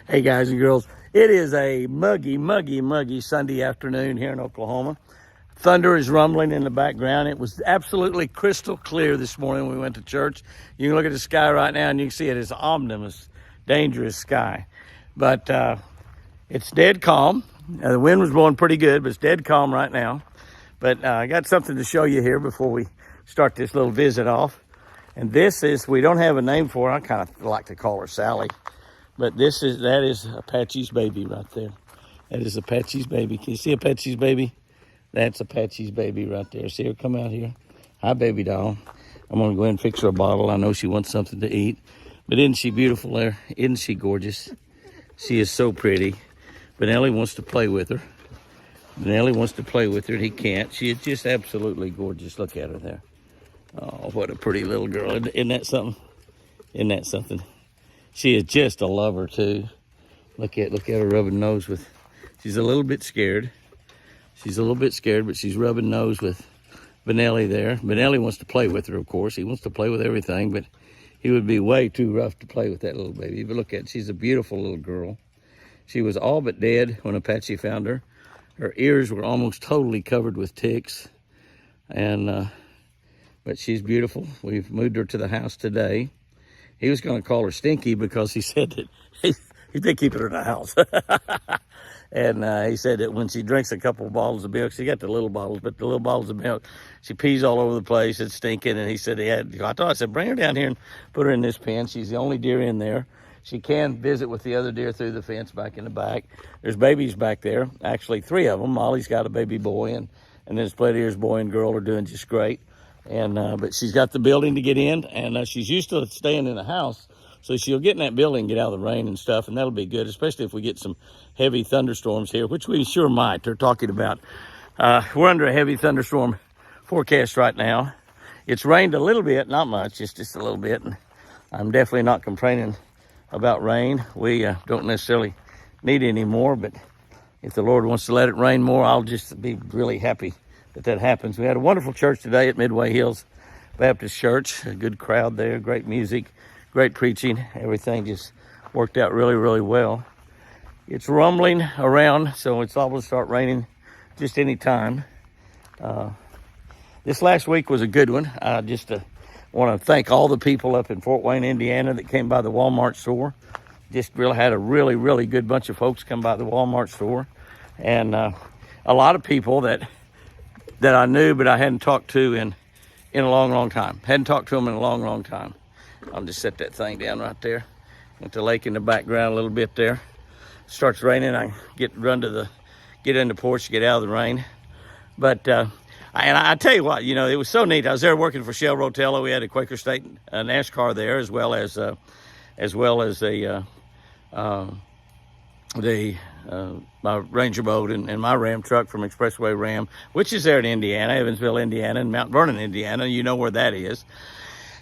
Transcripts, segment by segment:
Hey guys and girls, it is a muggy Sunday afternoon here in Oklahoma. Thunder is rumbling in the background. It was absolutely crystal clear this morning when we went to church. You can look at the sky right now and you can see it is ominous, dangerous sky. But it's dead calm. The wind was blowing pretty good, but it's dead calm right now. But I got something to show you here before we start this little visit off. And this is, we don't have a name for her. I kind of like to call her Sally. But that is Apache's baby right there. That is Apache's baby. Can you see Apache's baby? That's Apache's baby right there. See her come out here? Hi, baby doll. I'm going to go ahead and fix her a bottle. I know she wants something to eat. But isn't she beautiful there? Isn't she gorgeous? She is so pretty. Benelli wants to play with her. Benelli wants to play with her, and he can't. She is just absolutely gorgeous. Look at her there. Oh, what a pretty little girl. Isn't that something? Isn't that something? She is just a lover, too. Look at her rubbing nose with... She's a little bit scared. She's a little bit scared, but she's rubbing nose with Benelli there. Benelli wants to play with her, of course. He wants to play with everything, but he would be way too rough to play with that little baby. But look at it. She's a beautiful little girl. She was all but dead when Apache found her. Her ears were almost totally covered with ticks. But she's beautiful. We've moved her to the house today. He was going to call her Stinky because he said that he's been keeping her in the house. And he said that when she drinks a couple of bottles of milk, she got the little bottles, but the little bottles of milk, she pees all over the place. It's stinking. And he said I said, bring her down here and put her in this pen. She's the only deer in there. She can visit with the other deer through the fence back in the back. There's babies back there, actually 3 of them. Molly's got a baby boy, and then Split Ears boy and girl are doing just great. And but she's got the building to get in, and she's used to staying in the house, so she'll get in that building and get out of the rain and stuff, and that'll be good, especially if we get some heavy thunderstorms here, which we sure might. They're talking about. We're under a heavy thunderstorm forecast right now. It's rained a little bit, not much, just a little bit, and I'm definitely not complaining about rain. We don't necessarily need any more, but if the Lord wants to let it rain more, I'll just be really happy that happens. We had a wonderful church today at Midway Hills Baptist Church. A good crowd there, great music, great preaching. Everything just worked out really well. It's rumbling around, so it's liable to start raining just any time. This last week was a good one. I just want to thank all the people up in Fort Wayne, Indiana that came by the Walmart store. Just really had a really good bunch of folks come by the Walmart store. And a lot of people that I knew, but I hadn't talked to in a long time. Hadn't talked to them in a long time. I'll just set that thing down right there. With the lake in the background a little bit there. Starts raining, I get in the porch, get out of the rain. But I tell you what, it was so neat. I was there working for Shell Rotella. We had a Quaker State NASCAR there, as well as my Ranger boat and my Ram truck from Expressway Ram, which is there in Indiana, Evansville, Indiana, and Mount Vernon, Indiana. You know where that is.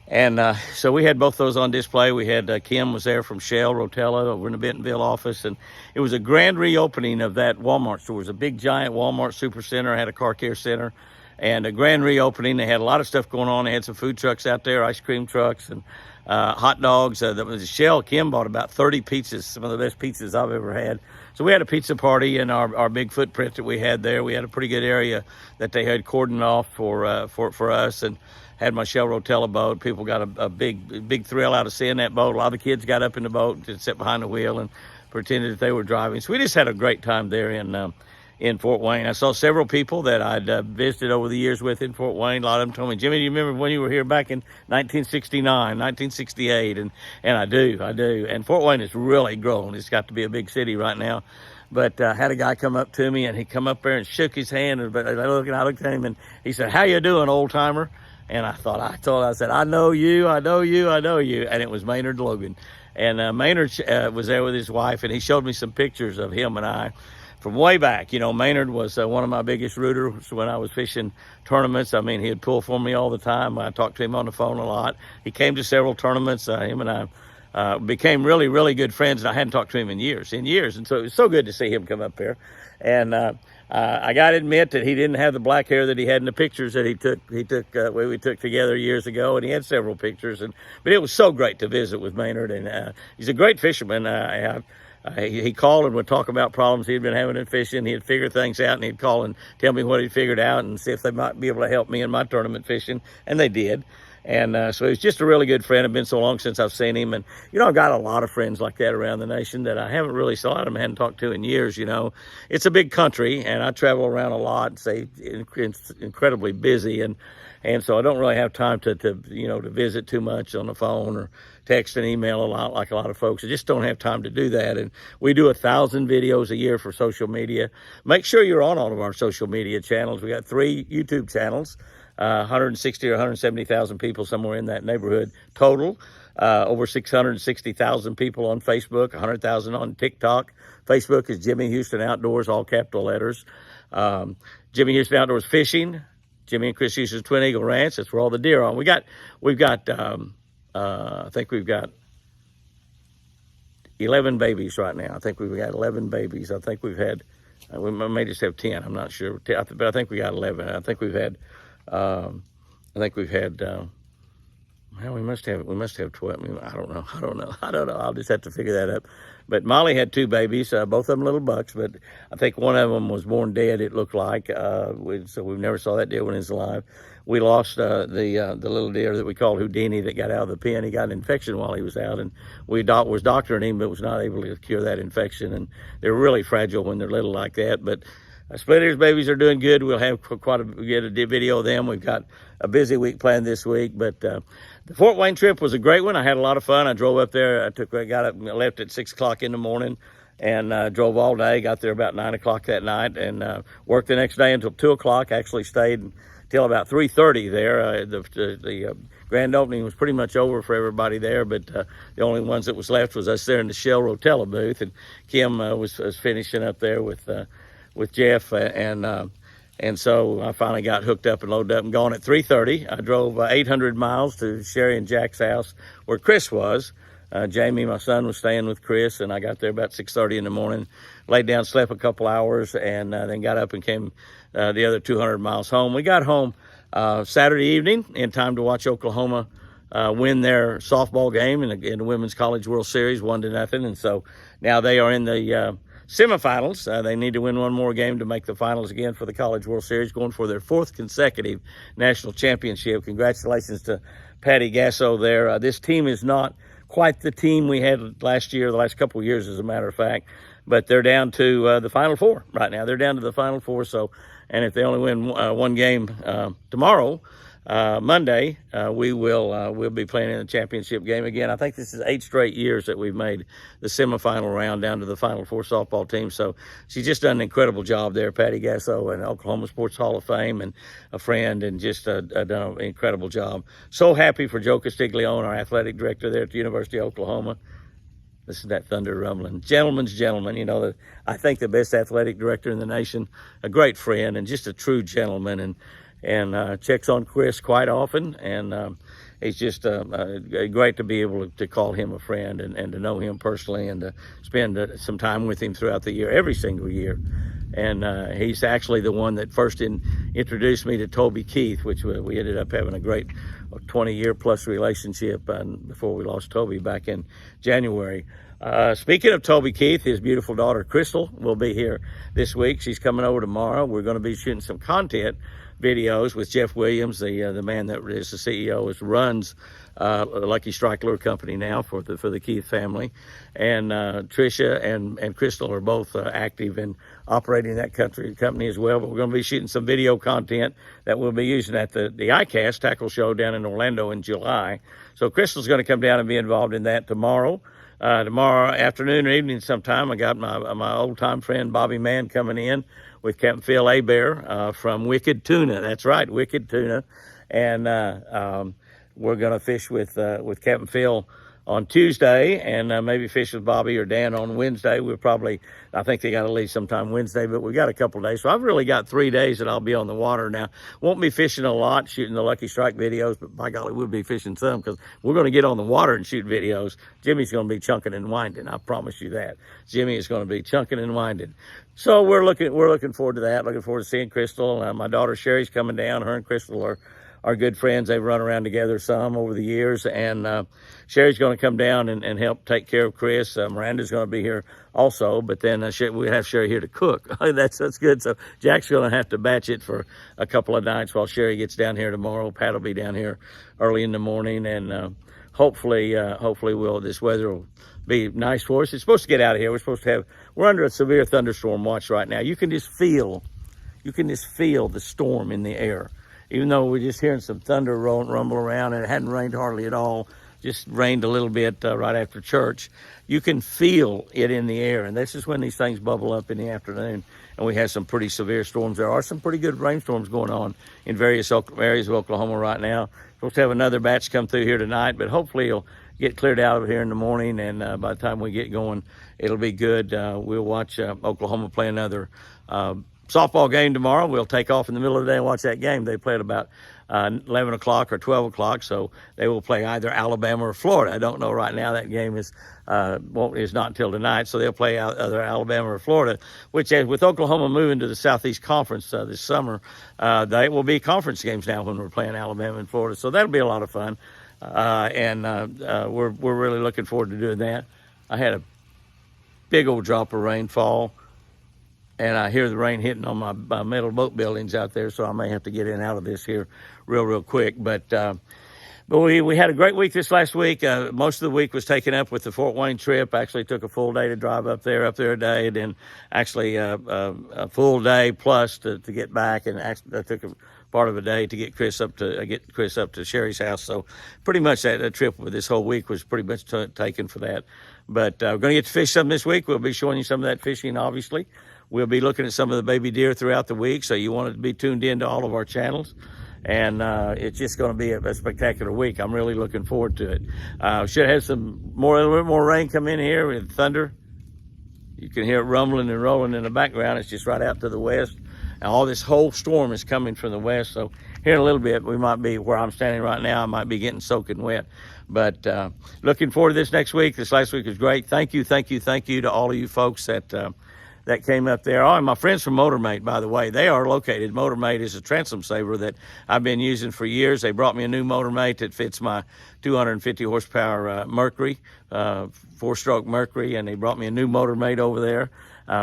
And so we had both those on display. We had Kim was there from Shell Rotella over in the Bentonville office, and it was a grand reopening of that Walmart store. It was a big giant Walmart supercenter, had a car care center, and a grand reopening. They had a lot of stuff going on. They had some food trucks out there, ice cream trucks, and hot dogs. That was Shell. Kim bought about 30 pizzas, some of the best pizzas I've ever had. So we had a pizza party in our big footprint that we had there. We had a pretty good area that they had cordoned off for us, and had my Shell Rotella boat. People got a big thrill out of seeing that boat. A lot of the kids got up in the boat and sat behind the wheel and pretended that they were driving. So we just had a great time there in Fort Wayne. I saw several people that I'd visited over the years with in Fort Wayne. A lot of them told me, Jimmy, do you remember when you were here back in 1969, 1968? And I do. And Fort Wayne has really grown. It's got to be a big city right now. But I had a guy come up to me, and he come up there and shook his hand. And I looked at him, and he said, how you doing, old timer? And I said, I know you. And it was Maynard Logan. And Maynard was there with his wife, and he showed me some pictures of him and I from way back. Maynard was one of my biggest rooters when I was fishing tournaments. I mean, he'd pull for me all the time. I talked to him on the phone a lot. He came to several tournaments. Him and I became really good friends, and I hadn't talked to him in years. And so it was so good to see him come up there. And I got to admit that he didn't have the black hair that he had in the pictures that we took together years ago, and he had several pictures. But it was so great to visit with Maynard, and he's a great fisherman. He called and would talk about problems he'd been having in fishing. He'd figure things out, and he'd call and tell me what he'd figured out and see if they might be able to help me in my tournament fishing, and they did. And so he's just a really good friend. It's been so long since I've seen him. And, I've got a lot of friends like that around the nation that I haven't really saw him, hadn't talked to in years, It's a big country, and I travel around a lot, it's incredibly busy. And so I don't really have time to visit too much on the phone or text and email a lot like a lot of folks. I just don't have time to do that. And we do 1,000 videos a year for social media. Make sure you're on all of our social media channels. We got 3 YouTube channels. 160 or 170,000 people, somewhere in that neighborhood total. Over 660,000 people on Facebook, 100,000 on TikTok. Facebook is Jimmy Houston Outdoors, all capital letters. Jimmy Houston Outdoors Fishing, Jimmy and Chris Houston's Twin Eagle Ranch. That's where all the deer are. I think we've got 11 babies right now. I think we've got 11 babies. I think we've had, we may just have 10. I'm not sure, but I think we got 11. I think we've had. Well, we must have 12. I don't know. I'll just have to figure that up. But Molly had 2 babies, both of them little bucks, but I think one of them was born dead, it looked like. So we never saw that deer when he was alive. We lost the little deer that we called Houdini that got out of the pen. He got an infection while he was out, and we was doctoring him, but was not able to cure that infection. And they're really fragile when they're little like that. But split ears babies are doing good. We'll have get a video of them. We've got a busy week planned this week, but the Fort Wayne trip was a great one. I had a lot of fun. I drove up there. Got up, left at 6 o'clock in the morning, and drove all day. Got there about 9 o'clock that night, and worked the next day until 2 o'clock. Actually stayed until about 3:30 there. The grand opening was pretty much over for everybody there, but the only ones that was left was us there in the Shell Rotella booth, and Kim was finishing up there with Jeff, and so I finally got hooked up and loaded up and gone at 3:30. I drove 800 miles to Sherry and Jack's house where Chris was. Jamie, my son, was staying with Chris, and I got there about 6:30 in the morning, laid down, slept a couple hours, and then got up and came the other 200 miles home. We got home Saturday evening in time to watch Oklahoma win their softball game in the Women's College World Series, 1-0. And so now they are in the semifinals. They need to win one more game to make the finals again for the College World Series, going for their 4th consecutive national championship. Congratulations to Patty Gasso there. This team is not quite the team we had last year, the last couple of years, as a matter of fact, but they're down to the Final Four right now. They're down to the Final Four. So, and if they only win one game tomorrow, Monday, we'll be playing in the championship game again. I think this is 8 straight years that we've made the semifinal round down to the Final Four softball team. So she's just done an incredible job there, Patty Gasso, and Oklahoma Sports Hall of Fame, and a friend, and just done an incredible job. So happy for Joe Castiglione, our athletic director there at the University of Oklahoma. Listen to that thunder rumbling. Gentleman's gentleman, I think the best athletic director in the nation, a great friend, and just a true gentleman, and checks on Chris quite often, and it's just great to be able to call him a friend and to know him personally, and to spend some time with him throughout the year, every single year. And he's actually the one that first introduced me to Toby Keith, which we ended up having a great 20-year plus relationship before we lost Toby back in January. Speaking of Toby Keith, his beautiful daughter Krystal will be here this week. She's coming over tomorrow. We're going to be shooting some content videos with Jeff Williams, the man that is the CEO, runs Lucky Strike Lure Company now for the Keith family, and Tricia and Krystal are both active in operating that company as well. But we're going to be shooting some video content that we'll be using at the ICAST tackle show down in Orlando in July. So Krystal's going to come down and be involved in that tomorrow. Tomorrow afternoon or evening sometime, I got my old-time friend Bobby Mann coming in with Capt Phil Hebert from Wicked Tuna. That's right, Wicked Tuna. And we're going to fish with Capt Phil on Tuesday, and maybe fish with Bobby or Dan on Wednesday. I think they got to leave sometime Wednesday, but we got a couple of days. So I've really got 3 days that I'll be on the water now. Won't be fishing a lot, shooting the Lucky Strike videos, but by golly, we'll be fishing some because we're going to get on the water and shoot videos. Jimmy's going to be chunking and winding. I promise you that. Jimmy is going to be chunking and winding. So we're looking forward to that. Looking forward to seeing Krystal. My daughter Sherry's coming down. Her and Krystal are good friends. They've run around together some over the years, and Sherry's going to come down and help take care of Chris. Miranda's going to be here also, but then we have Sherry here to cook. That's good. So Jack's going to have to batch it for a couple of nights while Sherry gets down here tomorrow. Pat will be down here early in the morning, and hopefully this weather will be nice for us. It's supposed to get out of here. We're under a severe thunderstorm watch right now. You can just feel the storm in the air. Even though we're just hearing some thunder rumble around, and it hadn't rained hardly at all, just rained a little bit right after church, you can feel it in the air. And this is when these things bubble up in the afternoon. And we have some pretty severe storms. There are some pretty good rainstorms going on in various areas of Oklahoma right now. Supposed to have another batch come through here tonight, but hopefully it'll get cleared out of here in the morning. And by the time we get going, it'll be good. We'll watch Oklahoma play another softball game tomorrow. We'll take off in the middle of the day and watch that game. They play at about 11 o'clock or 12 o'clock, so they will play either Alabama or Florida. I don't know right now. That game is not until tonight, so they'll play either Alabama or Florida, which with Oklahoma moving to the Southeast Conference this summer, they will be conference games now when we're playing Alabama and Florida, so that'll be a lot of fun, and we're really looking forward to doing that. I had a big old drop of rainfall, and I hear the rain hitting on my metal boat buildings out there, so I may have to get in and out of this here real quick. But we had a great week this last week. Most of the week was taken up with the Fort Wayne trip. Actually took a full day to drive up there a day, and then actually a full day plus to get back. And actually, I took a part of a day to get Chris up to Sherry's house. So pretty much that trip with this whole week was pretty much taken for that. But we're going to get to fish some this week. We'll be showing you some of that fishing, obviously. We'll be looking at some of the baby deer throughout the week, so you want to be tuned in to all of our channels. And it's just going to be a spectacular week. I'm really looking forward to it. Should have a little bit more rain come in here with thunder. You can hear it rumbling and rolling in the background. It's just right out to the west. And all this whole storm is coming from the west. So here in a little bit, we might be where I'm standing right now. I might be getting soaking wet. But looking forward to this next week. This last week was great. Thank you to all of you folks that came up there. Oh, and my friends from Motormate, by the way, they are located. Motormate is a transom saver that I've been using for years. They brought me a new Motormate that fits my 250 horsepower Mercury, 4-stroke Mercury, and they brought me a new Motormate over there,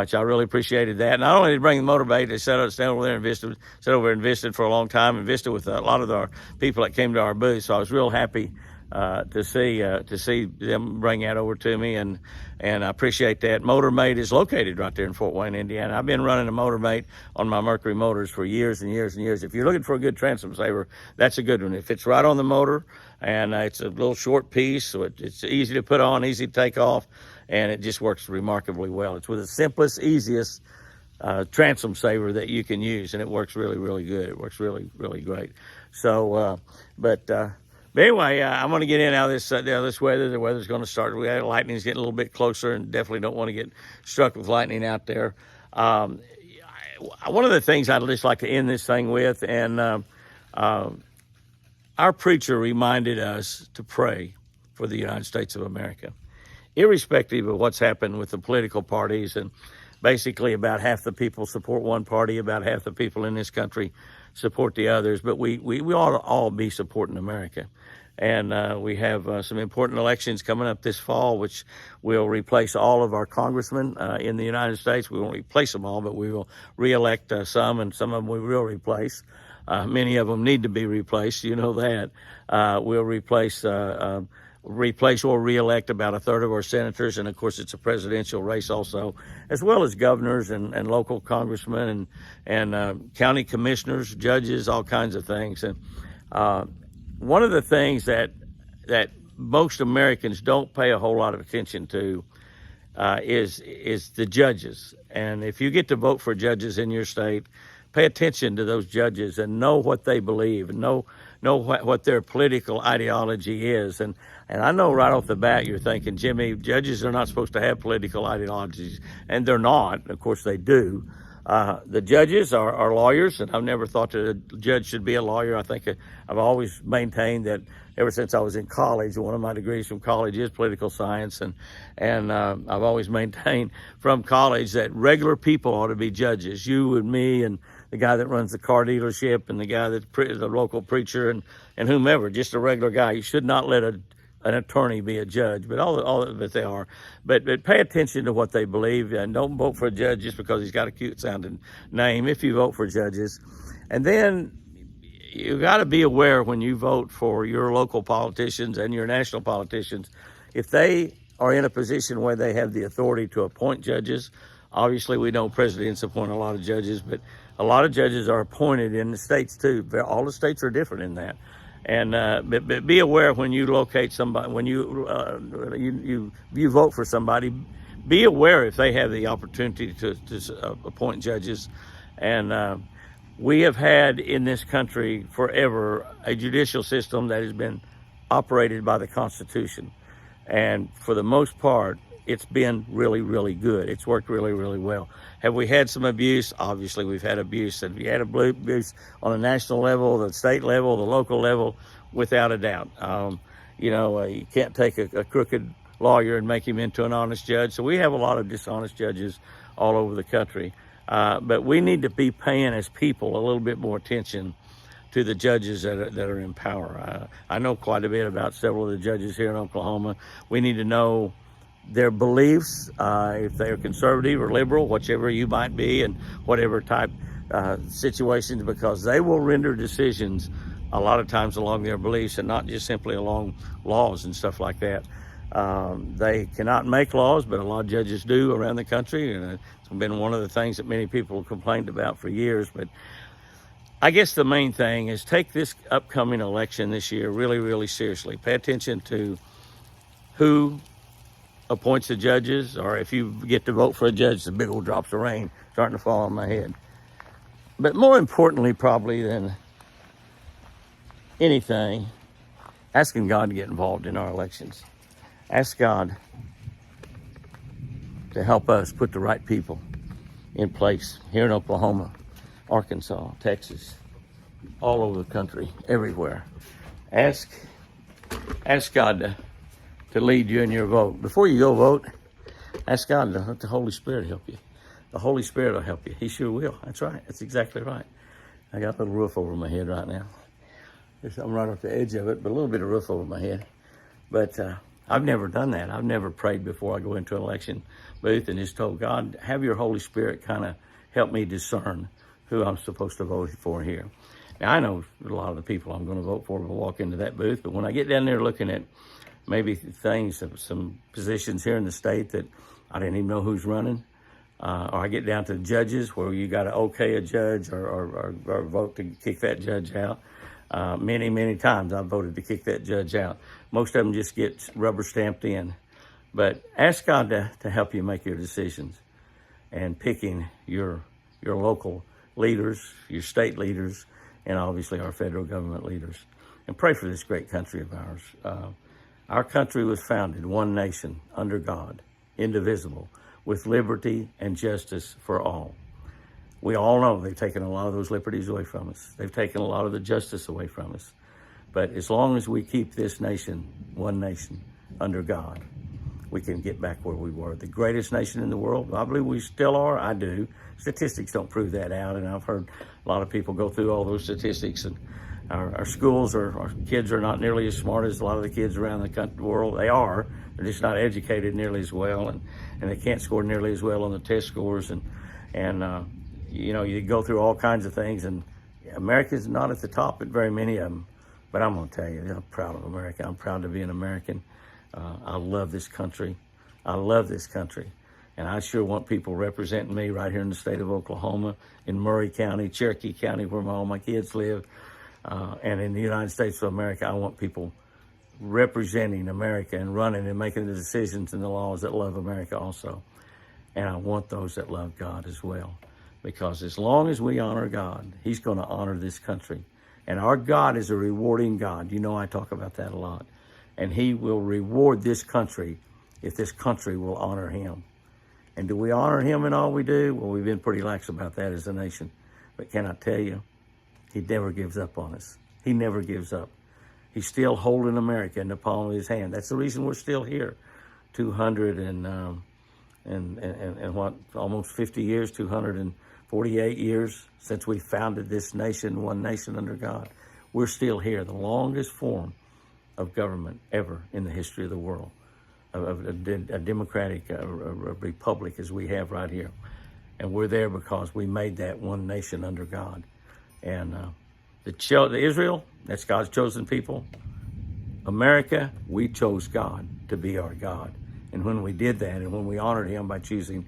which I really appreciated that. Not only did they bring the Motormate, they sat over there and visited for a long time and visited with a lot of our people that came to our booth. So I was real happy to see them bring that over to me, and I appreciate that. Motormate is located right there in Fort Wayne, Indiana. I've been running a Motormate on my Mercury motors for years and years and years. If you're looking for a good transom saver, that's a good one. It fits right on the motor, and it's a little short piece, so it's easy to put on, easy to take off, and it just works remarkably well. It's with the simplest, easiest transom saver that you can use, and it works really good. It works really great. So, But anyway, I'm going to get in out of this weather. The weather's going to start. Lightning's getting a little bit closer, and definitely don't want to get struck with lightning out there. One of the things I'd just like to end this thing with, and our preacher reminded us to pray for the United States of America, irrespective of what's happened with the political parties. And basically about half the people support one party, about half the people in this country support the others, but we ought to all be supporting America. And we have some important elections coming up this fall, which will replace all of our congressmen in the United States. We won't replace them all, but we will reelect some, and some of them we will replace. Many of them need to be replaced, you know that. We'll replace or reelect about a third of our senators, and of course it's a presidential race also, as well as governors and local congressmen and county commissioners, judges, all kinds of things. And one of the things that most Americans don't pay a whole lot of attention to is the judges. And if you get to vote for judges in your state, pay attention to those judges and know what they believe, and know know what their political ideology is. And I know right off the bat you're thinking, Jimmy, judges are not supposed to have political ideologies, and they're not. Of course they do. The judges are lawyers, and I've never thought that a judge should be a lawyer. I think I've always maintained that ever since I was in college. One of my degrees from college is political science, and I've always maintained from college that regular people ought to be judges. You and me and the guy that runs the car dealership and the guy that's the local preacher and whomever, just a regular guy. You should not let an attorney be a judge, but all of it they are. But pay attention to what they believe, and don't vote for a judge just because he's got a cute sounding name if you vote for judges. And then you got to be aware when you vote for your local politicians and your national politicians, if they are in a position where they have the authority to appoint judges. Obviously, we know presidents appoint a lot of judges, but a lot of judges are appointed in the states too. All the states are different in that. And but be aware when you locate somebody, when you vote for somebody, be aware if they have the opportunity to appoint judges. And we have had in this country forever a judicial system that has been operated by the Constitution. And for the most part, it's been really, really good. It's worked really, really well. Have we had some abuse? Obviously, we've had abuse. Have you had abuse on a national level, the state level, the local level? Without a doubt. You can't take a crooked lawyer and make him into an honest judge. So we have a lot of dishonest judges all over the country. But we need to be paying, as people, a little bit more attention to the judges that are in power. I know quite a bit about several of the judges here in Oklahoma. We need to know their beliefs, if they're conservative or liberal, whichever you might be, and whatever type situations, because they will render decisions a lot of times along their beliefs and not just simply along laws and stuff like that. They cannot make laws, but a lot of judges do around the country, and it's been one of the things that many people have complained about for years. But I guess the main thing is take this upcoming election this year really, really seriously. Pay attention to who appoints the judges, or if you get to vote for a judge, the big old drops of rain starting to fall on my head. But more importantly, probably than anything, asking God to get involved in our elections. Ask God to help us put the right people in place here in Oklahoma, Arkansas, Texas, all over the country, everywhere. Ask God to lead you in your vote. Before you go vote, ask God to let the Holy Spirit help you. The Holy Spirit will help you. He sure will. That's right. That's exactly right. I got a little roof over my head right now. I'm right off the edge of it, but a little bit of roof over my head. But I've never done that. I've never prayed before I go into an election booth and just told God, have your Holy Spirit kind of help me discern who I'm supposed to vote for here. Now, I know a lot of the people I'm going to vote for will walk into that booth, but when I get down there looking at maybe things, some positions here in the state that I didn't even know who's running, or I get down to judges where you got to okay a judge or vote to kick that judge out. Many, many times I've voted to kick that judge out. Most of them just get rubber stamped in. But ask God to help you make your decisions, and picking your local leaders, your state leaders, and obviously our federal government leaders. And pray for this great country of ours. Our country was founded one nation under God, indivisible, with liberty and justice for all. We all know they've taken a lot of those liberties away from us. They've taken a lot of the justice away from us. But as long as we keep this nation, one nation, under God, we can get back where we were. The greatest nation in the world. I believe we still are. I do. Statistics don't prove that out, and I've heard a lot of people go through all those statistics. And our schools, our kids are not nearly as smart as a lot of the kids around the world. They are. They're just not educated nearly as well, and they can't score nearly as well on the test scores. And you go through all kinds of things, and America's not at the top at very many of them. But I'm going to tell you, I'm proud of America. I'm proud to be an American. I love this country. I love this country. And I sure want people representing me right here in the state of Oklahoma, in Murray County, Cherokee County, where all my kids live, and in the United States of America. I want people representing America and running and making the decisions and the laws that love America also. And I want those that love God as well. Because as long as we honor God, He's going to honor this country. And our God is a rewarding God. You know I talk about that a lot. And he will reward this country if this country will honor him. And do we honor him in all we do? Well, we've been pretty lax about that as a nation. But can I tell you, he never gives up on us. He never gives up. He's still holding America in the palm of his hand. That's the reason we're still here. 200 and what, almost 50 years, 248 years since we founded this nation, one nation under God. We're still here, the longest form of government ever in the history of the world, of a democratic a republic as we have right here. And we're there because we made that one nation under God. And the Israel, that's God's chosen people. America, we chose God to be our God. And when we did that, and when we honored him by choosing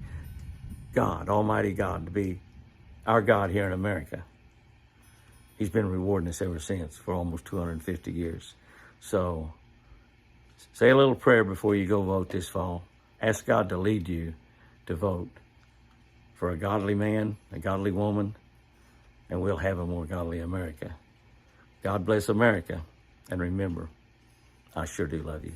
God, Almighty God, to be our God here in America, he's been rewarding us ever since for almost 250 years. So say a little prayer before you go vote this fall. Ask God to lead you to vote for a godly man, a godly woman, and we'll have a more godly America. God bless America. And remember, I sure do love you.